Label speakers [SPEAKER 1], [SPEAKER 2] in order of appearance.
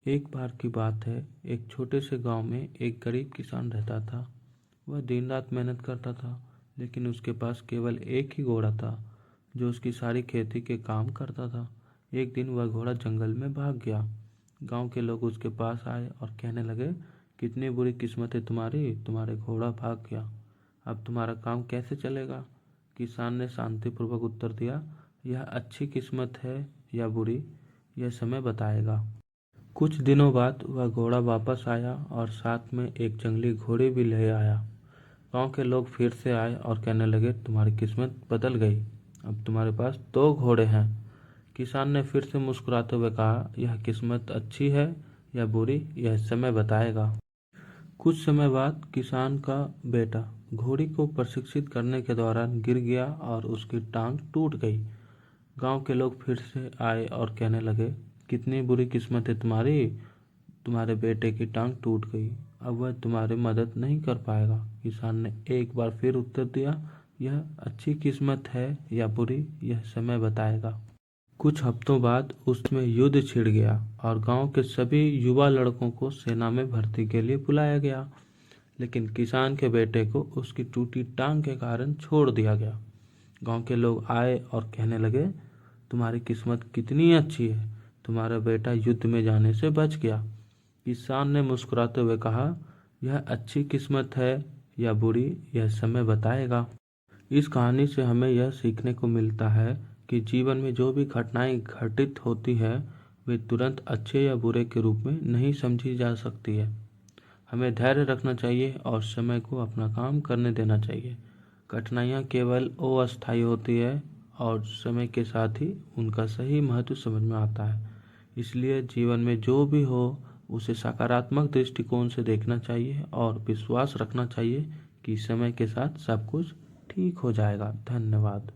[SPEAKER 1] एक बार की बात है, एक छोटे से गांव में एक गरीब किसान रहता था। वह दिन रात मेहनत करता था, लेकिन उसके पास केवल एक ही घोड़ा था जो उसकी सारी खेती के काम करता था। एक दिन वह घोड़ा जंगल में भाग गया। गांव के लोग उसके पास आए और कहने लगे, कितनी बुरी किस्मत है तुम्हारी, तुम्हारे घोड़ा भाग गया, अब तुम्हारा काम कैसे चलेगा। किसान ने शांतिपूर्वक उत्तर दिया, यह अच्छी किस्मत है या बुरी, यह समय बताएगा। कुछ दिनों बाद वह घोड़ा वापस आया और साथ में एक जंगली घोड़ी भी ले आया। गांव के लोग फिर से आए और कहने लगे, तुम्हारी किस्मत बदल गई, अब तुम्हारे पास दो घोड़े हैं। किसान ने फिर से मुस्कुराते हुए कहा, यह किस्मत अच्छी है या बुरी, यह समय बताएगा। कुछ समय बाद किसान का बेटा घोड़ी को प्रशिक्षित करने के दौरान गिर गया और उसकी टांग टूट गई। गांव के लोग फिर से आए और कहने लगे, कितनी बुरी किस्मत है तुम्हारी, तुम्हारे बेटे की टांग टूट गई, अब वह तुम्हारी मदद नहीं कर पाएगा। किसान ने एक बार फिर उत्तर दिया, यह अच्छी किस्मत है या बुरी, यह समय बताएगा। कुछ हफ्तों बाद उसमें युद्ध छिड़ गया और गांव के सभी युवा लड़कों को सेना में भर्ती के लिए बुलाया गया। लेकिन किसान के बेटे को उसकी टूटी टांग के कारण छोड़ दिया गया। गांव के लोग आए और कहने लगे, तुम्हारी किस्मत कितनी अच्छी है, तुम्हारा बेटा युद्ध में जाने से बच गया। किसान ने मुस्कुराते हुए कहा, यह अच्छी किस्मत है या बुरी, यह समय बताएगा। इस कहानी से हमें यह सीखने को मिलता है कि जीवन में जो भी घटनाएं घटित होती है वे तुरंत अच्छे या बुरे के रूप में नहीं समझी जा सकती है। हमें धैर्य रखना चाहिए और समय को अपना काम करने देना चाहिए। कठिनाइयाँ केवल अस्थायी होती है और समय के साथ ही उनका सही महत्व समझ में आता है। इसलिए जीवन में जो भी हो उसे सकारात्मक दृष्टिकोण से देखना चाहिए और विश्वास रखना चाहिए कि समय के साथ सब कुछ ठीक हो जाएगा। धन्यवाद।